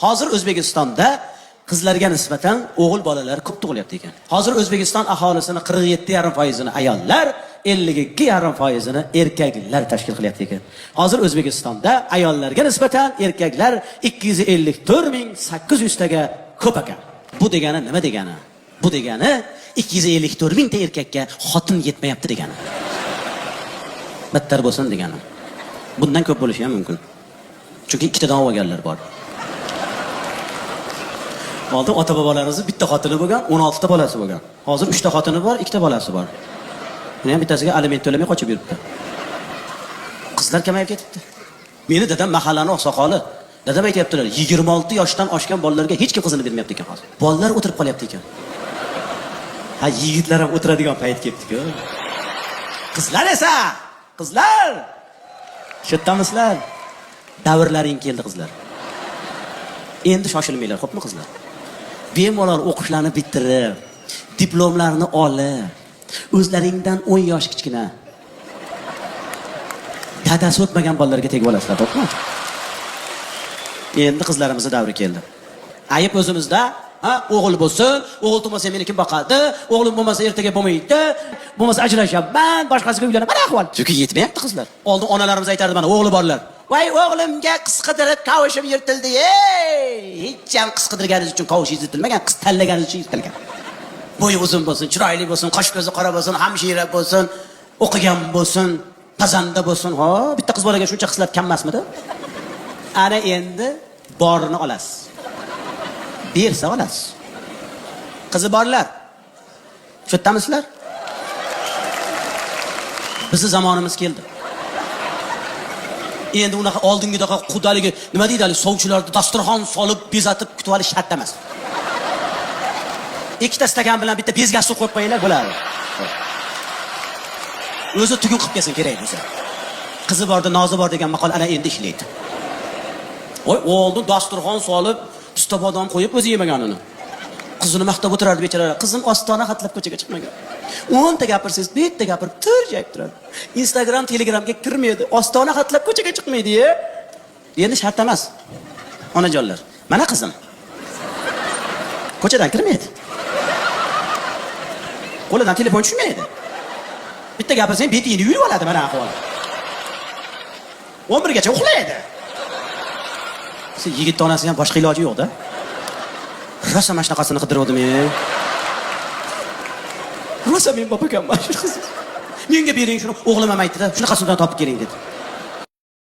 Hozir O'zbekistonda qizlarga nisbatan o'g'il bolalar ko'p tug'ilyapti ekan. Hozir O'zbekiston aholisini 47,5% ayollar, 52,5% erkaklar tashkil qilyapti ekan. Hozir O'zbekistonda ayollarga nisbatan erkaklar 254,800 taga ko'p ekan. Bu degani nima degani? Bu degani 254,000 ta erkakka xotin yetmayapti degani. Battar bo'lsin degani. Bundan ko'p bo'lishi ham mumkin. Chunki ikkitadan olganlar bor. Oldin ota-bobolarimizning bitta xotini bo'lgan, 16 ta bolasi bo'lgan. Hozir 3 ta xotini bor, 2 ta bolasi bor. Buni ham bittasiga aliment to'lamay qochib yuribdi. Qizlar kamayib ketibdi. Meni dadam mahallani oqsoqoli. Dadam aytayaptilar, 26 yoshdan oshgan bolalarga hech kim qizini bermayapti ekan hozir. Bolalar o'tirib qolyapti ekan. Ha, yigitlar ham o'tiradigan payt kelibdi-ku. Qizlar esa, qizlar. Shu yerdamisizlar? Davrlaring keldi qizlar. Endi shoshilmanglar, xo'pmi qizlar? Bemalol o'qishlarni bitirib, diplomlarni olib, o'zlaringdan 10 yosh kichkina dadasi o'tmagan bolalarga tegib olasizlar, xo'pmi? Endi qizlarimizning davri keldi. Ayib o'zimizda, o'g'il bo'lsin, o'g'il tug'masa meni kim boqadi? O'g'lim bo'lmasa ertaga bo'lmaydi. Bo'lmasa ajrashaman, boshqasiga uylanaman. Mana ahvol. Chunki yetmayapti qizlar. Oldin onalarimiz aytardi mana o'g'li borlar. Voy o'g'limga qiz qidirib kavushim yirtildi. Hech ham qiz qidirganingiz uchun kavush yirtilmagan, qiz tanlaganingiz uchun yirtilgan. Bo'yi uzun bo'lsin, chiroyli bo'lsin, qosh ko'zi qora bo'lsin, hamshira bo'lsin, o'qigan bo'lsin, pazanda bo'lsin. Ha, bitta qiz bolaga shuncha xislat kam emasmidi? Ana endi borini olasiz. Bersa olasiz. Qizi borlar. Shu yerdamisizlar? Bizning zamonimiz keldi. Endi unaqa oldingidaqa qudaligi, nima deydi, sovchilarni dasturxon solib bezatib kutib olish shart emas. Ikkita stakan bilan bitta bezga suv qo'yib qo'yinglar bo'ladi. O'zi tugun qilib kelsin kerak bo'lsa. Qizi borda, nozi bor degan maqol ana endi ishlaydi. Voy, oldin dasturxon solib, pista bodom qo'yib o'zi yemaganini. Qizini maqtab o'tirardi bechoralar. Qizim ostona xatlab ko'chaga chiqmagan. 10 ta gapirsangiz, bitta gapirib turjayib turadi. Instagram, Telegramga kirmaydi. Ostona xatlab ko'chaga chiqmaydi-ya. Endi shart emas. Onajonlar, mana qizim. Ko'chadan kirmaydi. Qo'lidan telefon tushmaydi. Bitta gapirsang, betingni yurib oladi mana ahvol. 11 gacha uxlaydi. Siz yigit onasi ham boshqa iloji yo'q-da. Rosa mana shunaqasini qidirdim men. Rosa men bopakamman shu qiz. Menga bering shuni, o'g'lim ham aytdi-da, shunaqasidan topib keling dedi.